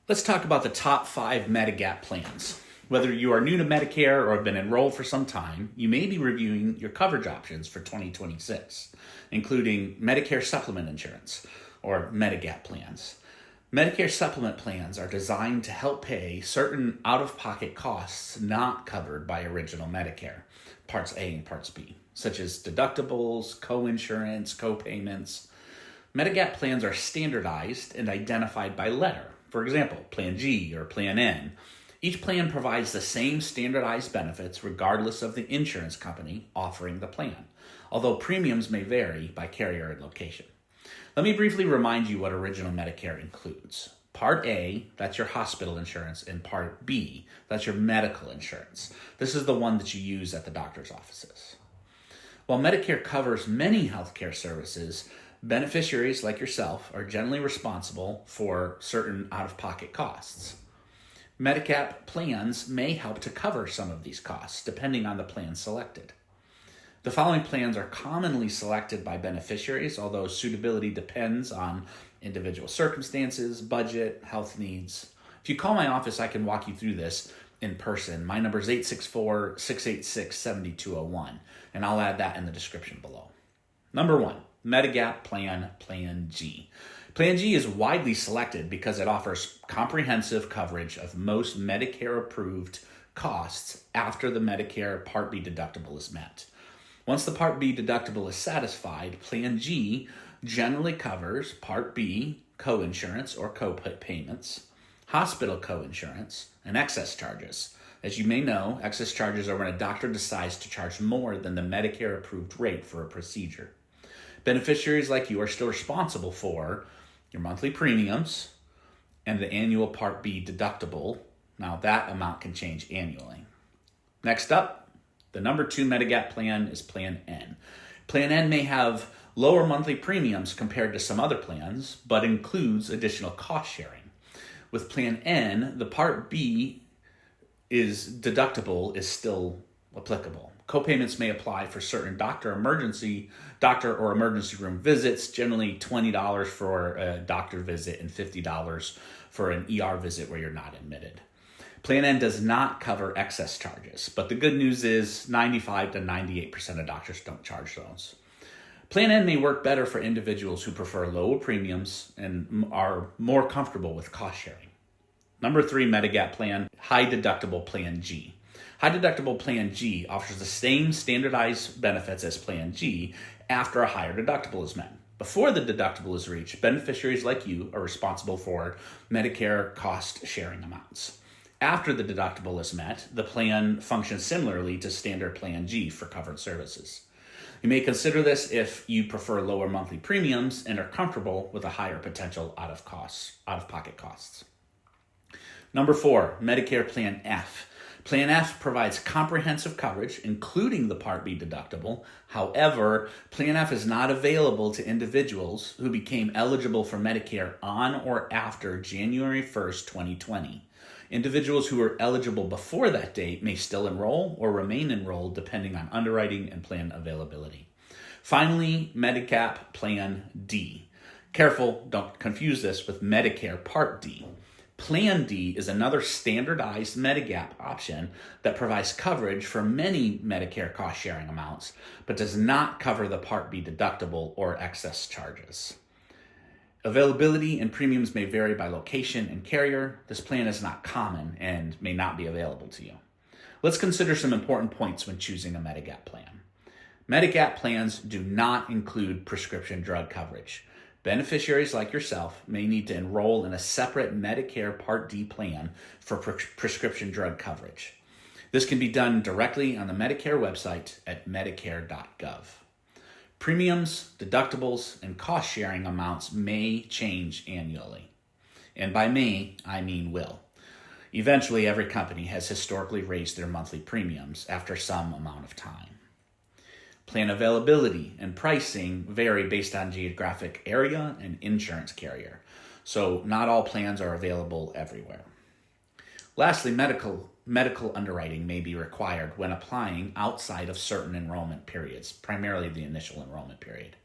Let's talk about the top 5 Medigap plans. Whether you are new to Medicare or have been enrolled for some time, you may be reviewing your coverage options for 2026, including Medicare Supplement Insurance, or Medigap plans. Medicare Supplement plans are designed to help pay certain out-of-pocket costs not covered by original Medicare, Parts A and Parts B, such as deductibles, co-insurance, co-payments. Medigap plans are standardized and identified by letter. For example, Plan G or Plan N. Each plan provides the same standardized benefits regardless of the insurance company offering the plan, although premiums may vary by carrier and location. Let me briefly remind you what original Medicare includes. Part A, that's your hospital insurance, and Part B, that's your medical insurance. This is the one that you use at the doctor's offices. While Medicare covers many healthcare services, beneficiaries like yourself are generally responsible for certain out-of-pocket costs. Medigap plans may help to cover some of these costs, depending on the plan selected. The following plans are commonly selected by beneficiaries, although suitability depends on individual circumstances, budget, health needs. If you call my office, I can walk you through this in person. My number is 864-686-7201, and I'll add that in the description below. Number 1. Medigap Plan G. Plan G is widely selected because it offers comprehensive coverage of most Medicare-approved costs after the Medicare Part B deductible is met. Once the Part B deductible is satisfied, Plan G generally covers Part B co-insurance or co-payments, hospital co-insurance, and excess charges. As you may know, excess charges are when a doctor decides to charge more than the Medicare-approved rate for a procedure. Beneficiaries like you are still responsible for your monthly premiums and the annual Part B deductible. Now that amount can change annually. Next up, the number 2 Medigap plan is Plan N. Plan N may have lower monthly premiums compared to some other plans, but includes additional cost sharing. With Plan N, the Part B deductible is still applicable. Copayments may apply for certain doctor or emergency room visits, generally $20 for a doctor visit and $50 for an ER visit where you're not admitted. Plan N does not cover excess charges, but the good news is 95 to 98% of doctors don't charge those. Plan N may work better for individuals who prefer lower premiums and are more comfortable with cost sharing. Number 3 Medigap plan, High Deductible Plan G. High Deductible Plan G offers the same standardized benefits as Plan G after a higher deductible is met. Before the deductible is reached, beneficiaries like you are responsible for Medicare cost sharing amounts. After the deductible is met, the plan functions similarly to standard Plan G for covered services. You may consider this if you prefer lower monthly premiums and are comfortable with a higher potential out-of-pocket costs. Number 4, Medicare Plan F. Plan F provides comprehensive coverage, including the Part B deductible. However, Plan F is not available to individuals who became eligible for Medicare on or after January 1st, 2020. Individuals who were eligible before that date may still enroll or remain enrolled depending on underwriting and plan availability. Finally, Medigap Plan D. Careful, don't confuse this with Medicare Part D. Plan D is another standardized Medigap option that provides coverage for many Medicare cost-sharing amounts, but does not cover the Part B deductible or excess charges. Availability and premiums may vary by location and carrier. This plan is not common and may not be available to you. Let's consider some important points when choosing a Medigap plan. Medigap plans do not include prescription drug coverage. Beneficiaries like yourself may need to enroll in a separate Medicare Part D plan for prescription drug coverage. This can be done directly on the Medicare website at medicare.gov. Premiums, deductibles, and cost-sharing amounts may change annually. And by may, I mean will. Eventually, every company has historically raised their monthly premiums after some amount of time. Plan availability and pricing vary based on geographic area and insurance carrier, so not all plans are available everywhere. Lastly, medical underwriting may be required when applying outside of certain enrollment periods, primarily the initial enrollment period.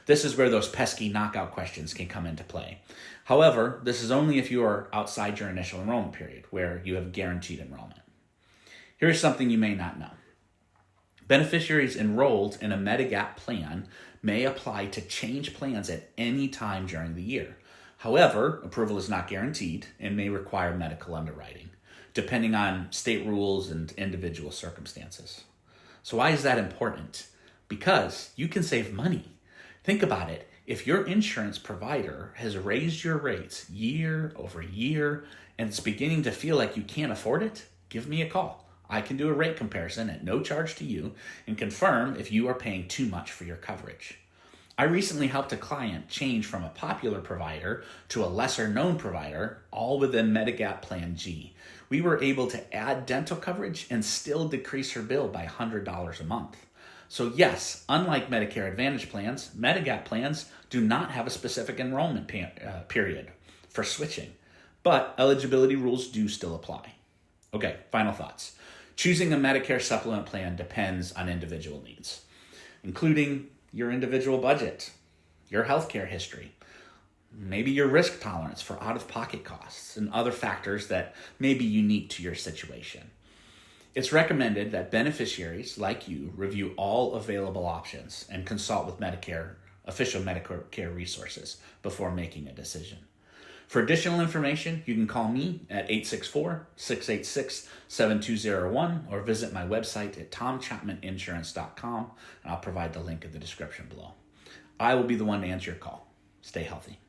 This is where those pesky knockout questions can come into play. However, this is only if you are outside your initial enrollment period, where you have guaranteed enrollment. Here's something you may not know. Beneficiaries enrolled in a Medigap plan may apply to change plans at any time during the year. However, approval is not guaranteed and may require medical underwriting, depending on state rules and individual circumstances. So why is that important? Because you can save money. Think about it. If your insurance provider has raised your rates year over year and it's beginning to feel like you can't afford it, give me a call. I can do a rate comparison at no charge to you and confirm if you are paying too much for your coverage. I recently helped a client change from a popular provider to a lesser known provider, all within Medigap Plan G. We were able to add dental coverage and still decrease her bill by $100 a month. So yes, unlike Medicare Advantage plans, Medigap plans do not have a specific enrollment period for switching, but eligibility rules do still apply. Okay, final thoughts. Choosing a Medicare supplement plan depends on individual needs, including your individual budget, your healthcare history, maybe your risk tolerance for out-of-pocket costs, and other factors that may be unique to your situation. It's recommended that beneficiaries like you review all available options and consult with official Medicare resources before making a decision. For additional information, you can call me at 864-686-7201 or visit my website at tomchapmaninsurance.com, and I'll provide the link in the description below. I will be the one to answer your call. Stay healthy.